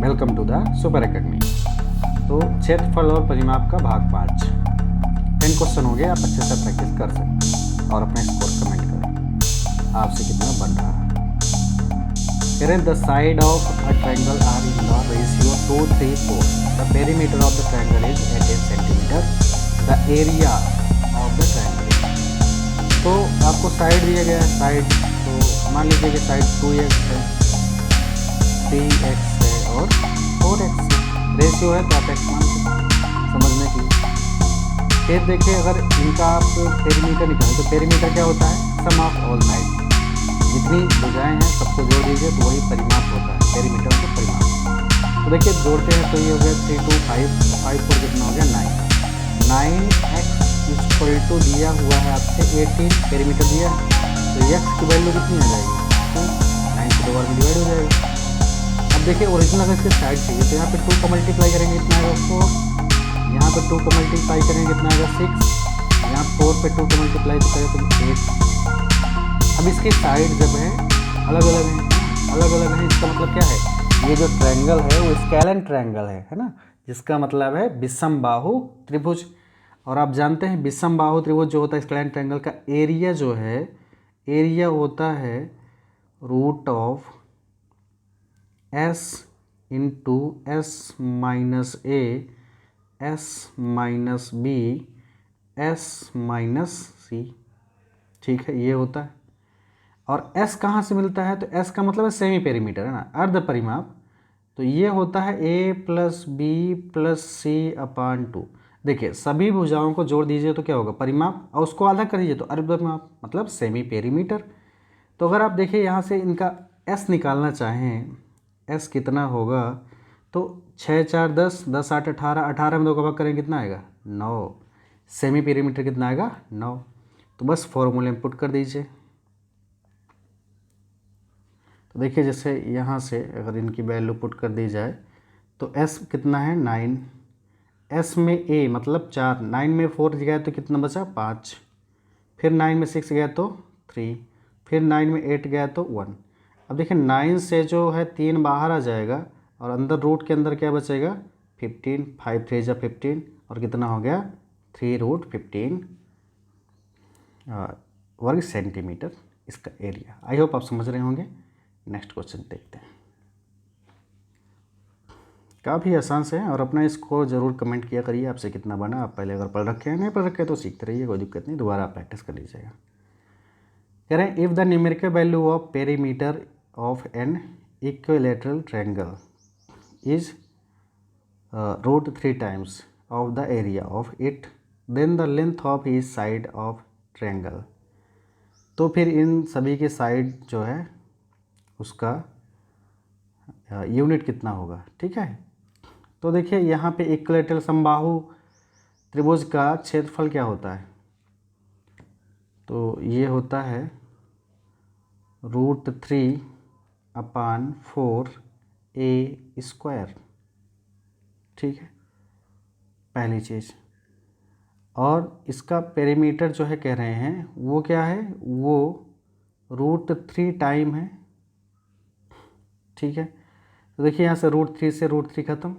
Welcome to the super academy. तो क्षेत्रफल और परिमाप का भाग 5 10 क्वेश्चन हो गए। आप अच्छे से प्रैक्टिस कर सकते हैं और अपना स्कोर कमेंट करें आपसे कितना बन रहा है। कह रहे हैं the side of a triangle are in the ratio 2, 3, 4। The perimeter of the triangle is 18 centimetre. The area of the triangle. तो आपको साइड दिया गया है। साइड तो मान लीजिए कि साइड 2x है, 3x है और 4x रेशियो है, तो आप x मान सकते हैं समझने के लिए। फिर देखिए अगर इनका आप पेरीमीटर निकालें तो पेरीमीटर क्या होता है? सम ऑफ ऑल साइड। जितनी भुजाएं हैं सबको जोड़ दीजिए तो वही परिमाप होता है, पेरीमीटर का परिमाप। तो देखिए जोड़ते हैं तो ये हो गया 3 2 5 5 4 कितना हो गया 9। 9x इक्वल टू दिया हुआ है आपसे 18 पेरीमीटर दिया है, तो x की वैल्यू कितनी आ जाएगी? 9 से 2 बार में डिवाइड हो जाएगा। अब देखिए ओरिजिनल अगर इसके साइड चाहिए तो यहाँ पे 2 का मल्टीप्लाई करेंगे कितना आएगा 4, यहाँ पे 2 का मल्टीप्लाई करेंगे कितना आएगा 6, यहाँ 4 पे 2 का मल्टीप्लाई तो करें तो 8। अब इसकी साइड जब है अलग अलग है, इसका मतलब क्या है? ये जो ट्रायंगल है वो स्केलेन ट्रायंगल है ना, जिसका मतलब है विषमबाहु त्रिभुज। और आप जानते हैं विषमबाहु त्रिभुज जो होता है स्केलेन ट्रायंगल का एरिया जो है, एरिया होता है root of s into S minus A S minus B S minus C. ठीक है, ये होता है। और s कहाँ से मिलता है? तो s का मतलब है सेमी पेरीमीटर है ना, अर्ध परिमाप। तो ये होता है a प्लस बी प्लस सी अपान 2। देखिए सभी भुजाओं को जोड़ दीजिए तो क्या होगा? परिमाप, और उसको आधा कर दीजिए तो अर्ध परिमाप मतलब सेमी पेरीमीटर। तो अगर आप देखिए यहाँ से इनका s निकालना चाहें, s कितना होगा? तो 6 4 10 10 8 18 18 में 2 का भाग करेंगे कितना आएगा? 9। सेमी पेरीमीटर कितना आएगा? 9। तो बस फॉर्मूले में पुट कर दीजिए। तो देखिए जैसे यहाँ से अगर इनकी वैल्यू पुट कर दी जाए तो s कितना है? 9। s में a मतलब 4, 9 में 4 गया तो कितना बचा? 5। फिर 9 में 6 गया तो 3, फिर 9 में 8 गया तो 1। अब देखिए 9 से जो है 3 बाहर आ जाएगा और अंदर रूट के अंदर क्या बचेगा? 15। 5 3 जा 15 और कितना हो गया? 3√15 वर्ग सेंटीमीटर इसका एरिया। आई होप आप समझ रहे होंगे। नेक्स्ट क्वेश्चन देखते हैं। काफ़ी आसान से है और अपना स्कोर ज़रूर कमेंट किया करिए आपसे कितना बना। आप पहले अगर पढ़ रखे हैं, नहीं पढ़ रखे तो सीखते रहिए, कोई दिक्कत नहीं, दोबारा आप प्रैक्टिस कर लीजिएगा। कह रहे हैं if the numerical value of perimeter of an equilateral triangle is √3 times of the area of it, then the length of each side of triangle. तो फिर इन सभी के साइड जो है उसका यूनिट कितना होगा? ठीक है, तो देखिए यहाँ पे इक्विलैटरल समबाहु त्रिभुज का क्षेत्रफल क्या होता है? तो ये होता है √3 अपान 4a²। ठीक है, पहली चीज़। और इसका पेरीमीटर जो है कह रहे हैं वो क्या है? वो √3 टाइम है। ठीक है, तो देखिए यहाँ से √3 से √3 ख़त्म,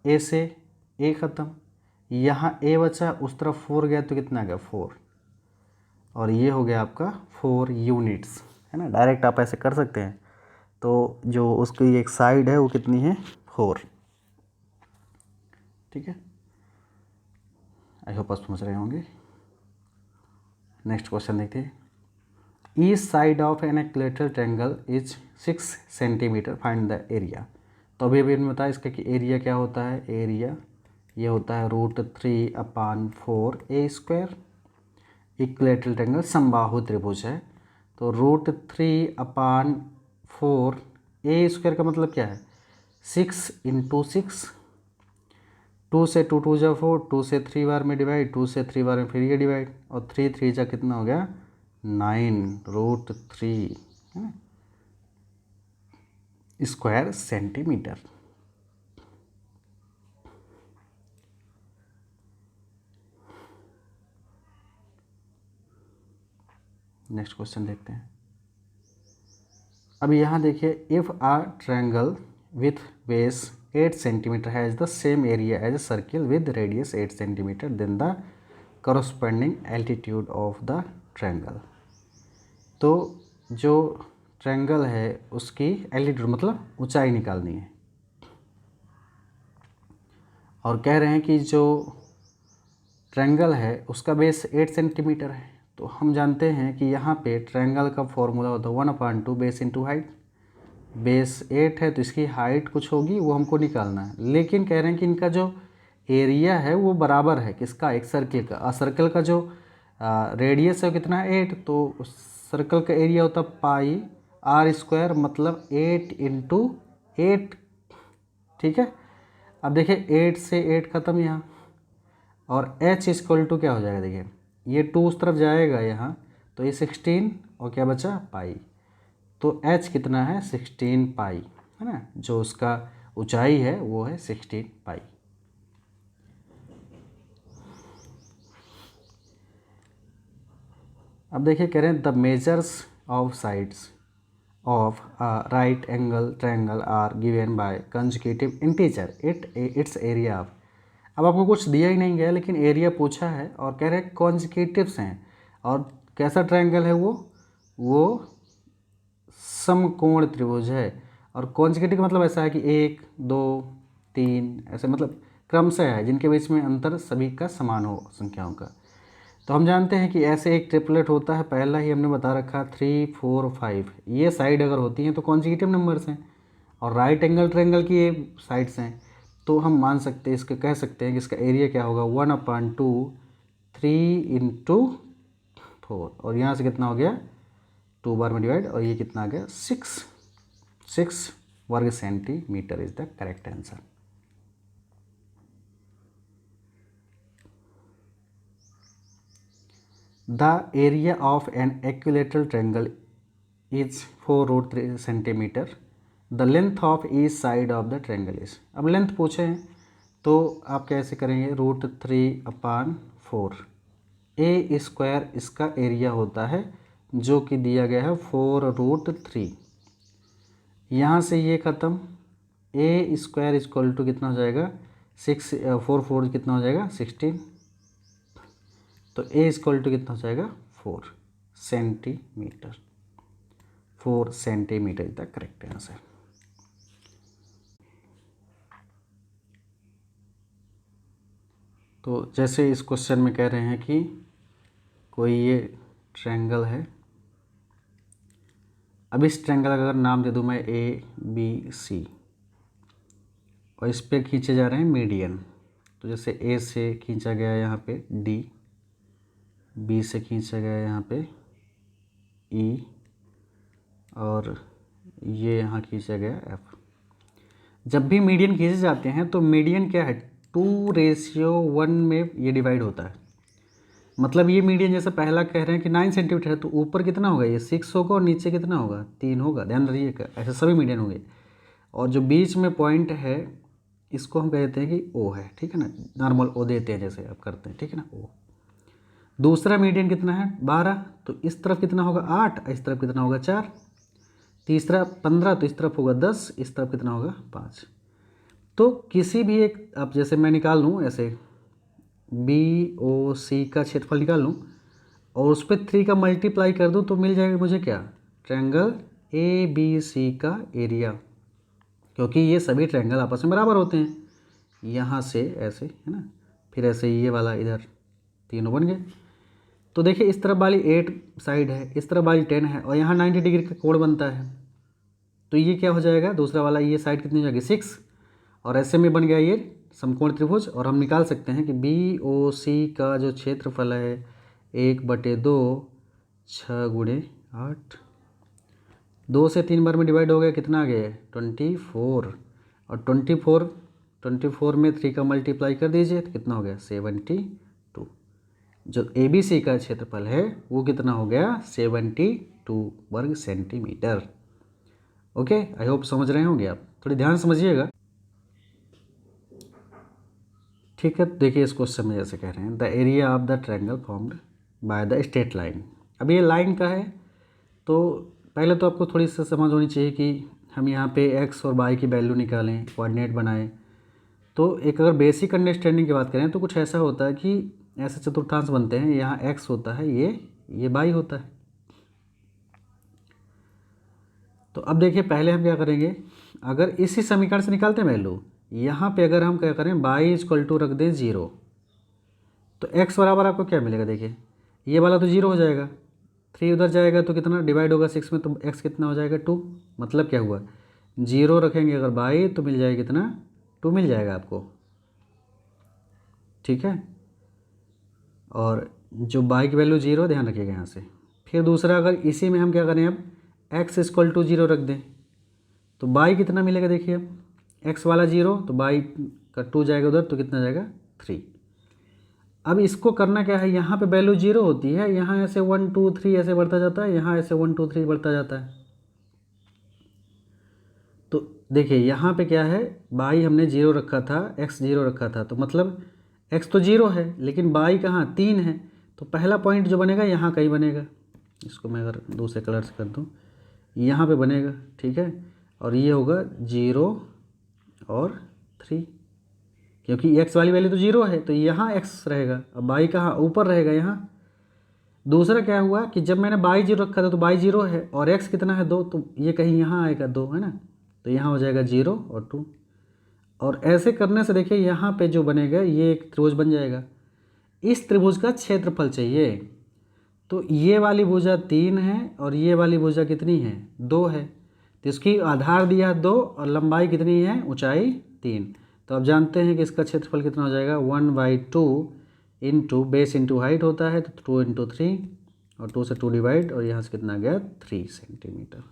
a से a ख़त्म, यहाँ a बचा, उस तरफ 4 गया तो कितना आ गया? 4। और ये हो गया आपका 4 यूनिट्स है ना। डायरेक्ट आप ऐसे कर सकते हैं। तो जो उसकी एक साइड है वो कितनी है? 4। ठीक है, आई होप आप समझ रहे होंगे। नेक्स्ट क्वेश्चन देखते हैं। Each side of an equilateral triangle is 6 centimetre, find the area. तो अभी इन्होंने बताया इसका कि एरिया क्या होता है? एरिया ये होता है √3 अपान 4a²। इक्विलैटरल ट्रायंगल समबाहु त्रिभुज है, तो √3 अपान 4a² का मतलब क्या है? 6 इंटू 6। 2 से 2 2 जा 4, 2 से 3 बार में डिवाइड, 2 से 3 बार में फिर ये डिवाइड, और 3 3 जा कितना हो गया? 9√3 स्क्वायर सेंटीमीटर। नेक्स्ट क्वेश्चन देखते हैं। अब यहाँ देखिए if a triangle with base 8 centimeter has the same area as a circle with radius 8 centimeter, then the corresponding altitude of the triangle। तो जो ट्रायंगल है उसकी एल्टीट्यूड मतलब ऊंचाई निकालनी है, और कह रहे हैं कि जो ट्रायंगल है उसका बेस 8 सेंटीमीटर है। तो हम जानते हैं कि यहाँ पे ट्रायंगल का फॉर्मूला होता है 1/2 बेस इंटू हाइट। बेस 8 है तो इसकी हाइट कुछ होगी, वो हमको निकालना है। लेकिन कह रहे हैं कि इनका जो एरिया है वो बराबर है किसका, एक सर्किल का। और सर्कल का जो रेडियस है कितना है 8, तो सर्कल का एरिया होता है पाई आर स्क्वायर, मतलब 8 इंटू 8। ठीक है, अब देखिए 8 से 8 खत्म यहाँ, और h इक्वल टू क्या हो जाएगा, देखिए ये 2 उस तरफ जाएगा यहाँ, तो ये 16 और क्या बचा पाई। तो h कितना है 16 पाई, है ना। जो उसका ऊंचाई है वो है 16 पाई। अब देखिए कह रहे हैं the measures of sides of right angle triangle are given by consecutive integer its area of. अब आपको कुछ दिया ही नहीं गया, लेकिन एरिया पूछा है और कह रहे हैं कॉन्जिक्यूटिव्स हैं, और कैसा ट्रायंगल है वो समकोण त्रिभुज है। और कॉन्जिक्यूटिव मतलब ऐसा है कि 1 2 3 ऐसे, मतलब क्रम से है जिनके बीच में अंतर सभी का समान हो संख्याओं का। तो हम जानते हैं कि ऐसे एक ट्रिपलेट होता है, पहला ही हमने बता रखा 3 4 5, ये साइड अगर होती हैं तो कॉन्जिक्यूटिव नंबर्स हैं, और राइट एंगल ट्रायंगल की ये साइड्स हैं। तो हम मान सकते हैं, इसके कह सकते हैं कि इसका एरिया क्या होगा 1/2 3 इंटू 4, और यहाँ से कितना हो गया 2 बार में डिवाइड, और ये कितना आ गया 6 वर्ग centimetre is the correct answer. The area of an equilateral triangle is 4√3 centimeter. The length of each side of the triangle is। अब लेंथ पूछे हैं तो आप कैसे करेंगे, √3/4 ए स्क्वायर इसका एरिया होता है जो कि दिया गया है 4√3। यहाँ से ये ख़त्म, ए स्क्वायर इक्वल टू कितना हो जाएगा 6 4 4 कितना हो जाएगा 16, तो ए इक्वल टू कितना हो जाएगा 4 centimetre. 4 centimetre is the correct answer. तो जैसे इस क्वेश्चन में कह रहे हैं कि कोई ये ट्रायंगल है, अब इस ट्रायंगल का अगर नाम दे दूं मैं ABC, और इस पे खींचे जा रहे हैं मीडियन। तो जैसे ए से खींचा गया यहाँ पे D, बी से खींचा गया यहाँ पे ई, और ये यहाँ खींचा गया एफ। जब भी मीडियन खींचे जाते हैं तो मीडियन क्या है 2:1 में ये डिवाइड होता है। मतलब ये मीडियन जैसे पहला कह रहे हैं कि 9 सेंटीमीटर है, तो ऊपर कितना होगा ये 6 होगा, और नीचे कितना होगा 3 होगा, ध्यान रखिएगा। ऐसे सभी मीडियन होंगे, और जो बीच में पॉइंट है इसको हम कहते हैं कि ओ है, ठीक है ना। नॉर्मल ओ देते हैं जैसे आप करते हैं, ठीक है ना ओ। दूसरा मीडियन कितना है 12, तो इस तरफ कितना होगा 8, इस तरफ कितना होगा 4। तीसरा 15, तो इस तरफ होगा 10, इस तरफ कितना होगा 5। तो किसी भी एक, अब जैसे मैं निकाल लूँ ऐसे BOC का क्षेत्रफल निकाल लूँ और उस पर 3 का मल्टीप्लाई कर दूँ, तो मिल जाएगा मुझे क्या, ट्रायंगल ABC का एरिया, क्योंकि ये सभी ट्रायंगल आपस में बराबर होते हैं। यहाँ से ऐसे है ना, फिर ऐसे ये वाला इधर, तीनों बन गए। तो देखिए इस तरफ वाली 8 साइड है, इस तरफ वाली 10 है, और यहाँ 90 डिग्री का कोण बनता है। तो ये क्या हो जाएगा, दूसरा वाला ये साइड कितनी हो जाएगी 6, और ऐसे में बन गया ये समकोण त्रिभुज। और हम निकाल सकते हैं कि BOC का जो क्षेत्रफल है 1/2 6 × 8, 2 से 3 बार में डिवाइड हो गया, कितना आ गया 24, और 24 में 3 का मल्टीप्लाई कर दीजिए तो कितना हो गया 72। जो ABC का क्षेत्रफल है वो कितना हो गया 72 वर्ग सेंटीमीटर। ओके, आई होप समझ रहे होंगे आप, थोड़ी ध्यान समझिएगा। ठीक है, देखिए इस क्वेश्चन में जैसे कह रहे हैं the area of the triangle formed by the straight line. अब ये लाइन का है, तो पहले तो आपको थोड़ी सी समझ होनी चाहिए कि हम यहाँ पे एक्स और वाई की वैल्यू निकालें, कोऑर्डिनेट बनाएं, तो एक अगर बेसिक अंडरस्टैंडिंग की बात करें तो कुछ ऐसा होता है कि ऐसे चतुर्थांश बनते हैं, यहाँ एक्स होता है, ये वाई होता है। तो अब देखिए पहले हम क्या करेंगे, अगर इसी समीकरण से निकालते हैं वैल्यू, यहाँ पे अगर हम क्या करें वाई इक्वल टू रख दें 0, तो x बराबर आपको क्या मिलेगा, देखिए ये वाला तो 0 हो जाएगा, 3 उधर जाएगा तो कितना डिवाइड होगा 6 में, तो x कितना हो जाएगा 2। मतलब क्या हुआ, 0 रखेंगे अगर y तो मिल जाएगा कितना 2 मिल जाएगा आपको, ठीक है। और जो y की वैल्यू 0 ध्यान रखिएगा यहाँ से। फिर दूसरा अगर इसी में हम क्या करें, अब x इक्वल टू 0 रख दें तो y कितना मिलेगा, देखिए अब x वाला 0 तो y का 2 जाएगा उधर तो कितना जाएगा 3। अब इसको करना क्या है, यहाँ पे वैल्यू 0 होती है, यहाँ ऐसे 1 2 3 ऐसे बढ़ता जाता है, यहाँ ऐसे 1 2 3 बढ़ता जाता है। तो देखिए यहाँ पे क्या है, y हमने 0 रखा था, x 0 रखा था, तो मतलब x तो 0 है लेकिन y कहाँ 3 है, तो पहला पॉइंट जो बनेगा यहाँ कहीं बनेगा। इसको मैं अगर दूसरे कलर से कर दूँ, यहाँ पे बनेगा, ठीक है। और ये होगा 0 और 3, क्योंकि x वाली वैल्यू तो 0 है तो यहाँ x रहेगा, अब y कहाँ ऊपर रहेगा यहाँ। दूसरा क्या हुआ कि जब मैंने y 0 रखा था तो y 0 है और x कितना है 2, तो ये कहीं यहाँ आएगा 2 है ना, तो यहाँ हो जाएगा 0 और 2। और ऐसे करने से देखिए यहाँ पे जो बनेगा ये एक त्रिभुज बन जाएगा। इस त्रिभुज का क्षेत्रफल चाहिए, तो ये वाली भुजा 3 है और ये वाली भुजा कितनी है 2 है, तो इसकी आधार दिया 2 और लंबाई कितनी है, ऊंचाई 3। तो आप जानते हैं कि इसका क्षेत्रफल कितना हो जाएगा 1/2 इंटू बेस इंटू हाइट होता है, तो 2 इंटू 3 और 2 से 2 डिवाइड और यहाँ से कितना आ गया 3 सेंटीमीटर।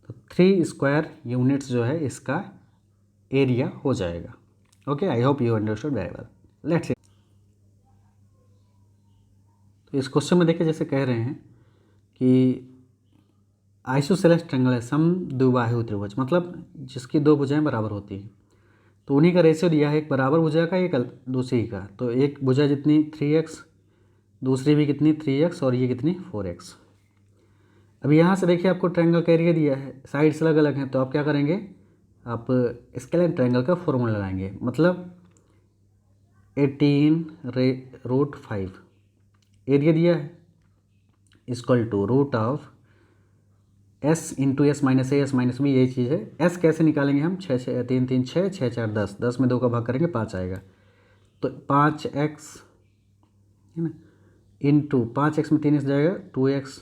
तो 3 स्क्वायर यूनिट्स जो है इसका एरिया हो जाएगा। Okay, I hope you understood very well. Let's see. तो इस क्वेश्चन में देखिए जैसे कह रहे हैं कि आइसोसेलेस ट्रायंगल है समद्विबाहु त्रिभुज, मतलब जिसकी दो भुजाएं बराबर होती हैं, तो उन्हीं का रेशियो दिया है, एक बराबर भुजा का एक दूसरी का। तो एक भुजा जितनी 3x, दूसरी भी कितनी 3x और ये कितनी 4x। अब यहाँ से देखिए आपको ट्रायंगल का एरिया दिया है, साइड्स अलग अलग हैं, तो आप क्या करेंगे, आप स्केलेन ट्रायंगल का फॉर्मूला लगाएंगे। मतलब 18√5 एरिया दिया है equal to root of s into S minus A S minus b, यही चीज़ है। s कैसे निकालेंगे हम, 6 6 3 3 6 6 4 10, 10 में 2 का भाग करेंगे 5 आएगा, तो 5x है ना, इंटू 5x में 3x जाएगा 2x,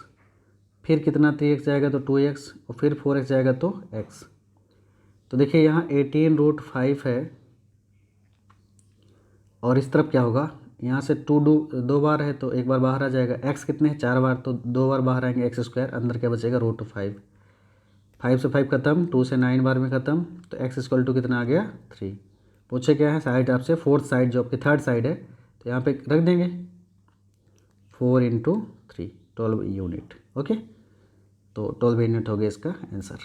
फिर कितना 3x जाएगा तो 2x और फिर 4x जाएगा तो x। तो देखिए यहाँ 18√5 है और इस तरफ क्या होगा, यहाँ से 2 बार है तो एक बार बाहर आ जाएगा, x कितने हैं 4 बार तो 2 बार बाहर आएंगे x स्क्वायर, अंदर क्या बचेगा √5, 5 से 5 खत्म, 2 से 9 बार में ख़त्म, तो x इक्वल टू कितना आ गया 3। पूछे क्या है साइड आपसे, फोर्थ साइड जो आपकी थर्ड साइड है, तो यहाँ पे रख देंगे 4 इंटू 3 12 यूनिट। ओके, तो 12 यूनिट हो गया इसका आंसर।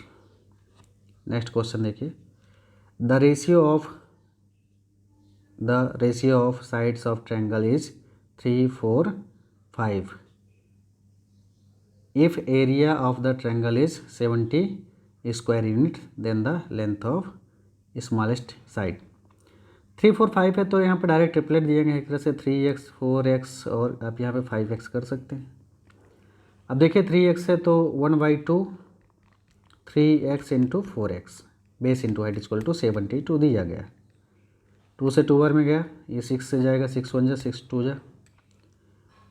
नेक्स्ट क्वेश्चन देखिए, the ratio of sides of triangle is 3 4 5 if area of the triangle is 70 square unit then the length of smallest side। 3 4 5 है तो यहाँ पे डायरेक्ट ट्रिपलेट दिए गए एक तरह से 3x 4x और आप यहाँ पे 5x कर सकते हैं। अब देखिए 3x है तो 1/2 3x into 4x base into height equal to 72 दिया गया, 2 से 2 बार में गया, ये 6 से जाएगा, 6 1 जा 6 2 जा,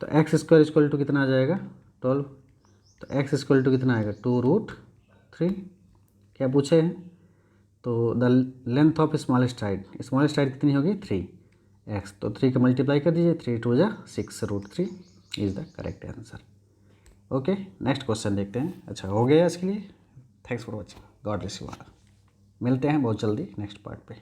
तो x स्क्वायर इक्वल टू कितना आ जाएगा 12, तो x इक्वल टू कितना आएगा 2√3। क्या पूछे हैं, तो the length of smallest side कितनी होगी 3x, तो 3 का मल्टीप्लाई कर दीजिए, 3 2 जा 6√3 is the correct answer. Okay, next question देखते हैं। अच्छा हो गया इसके लिए, thanks for watching, God bless you all. मिलते हैं बहुत जल्दी नेक्स्ट पार्ट पे।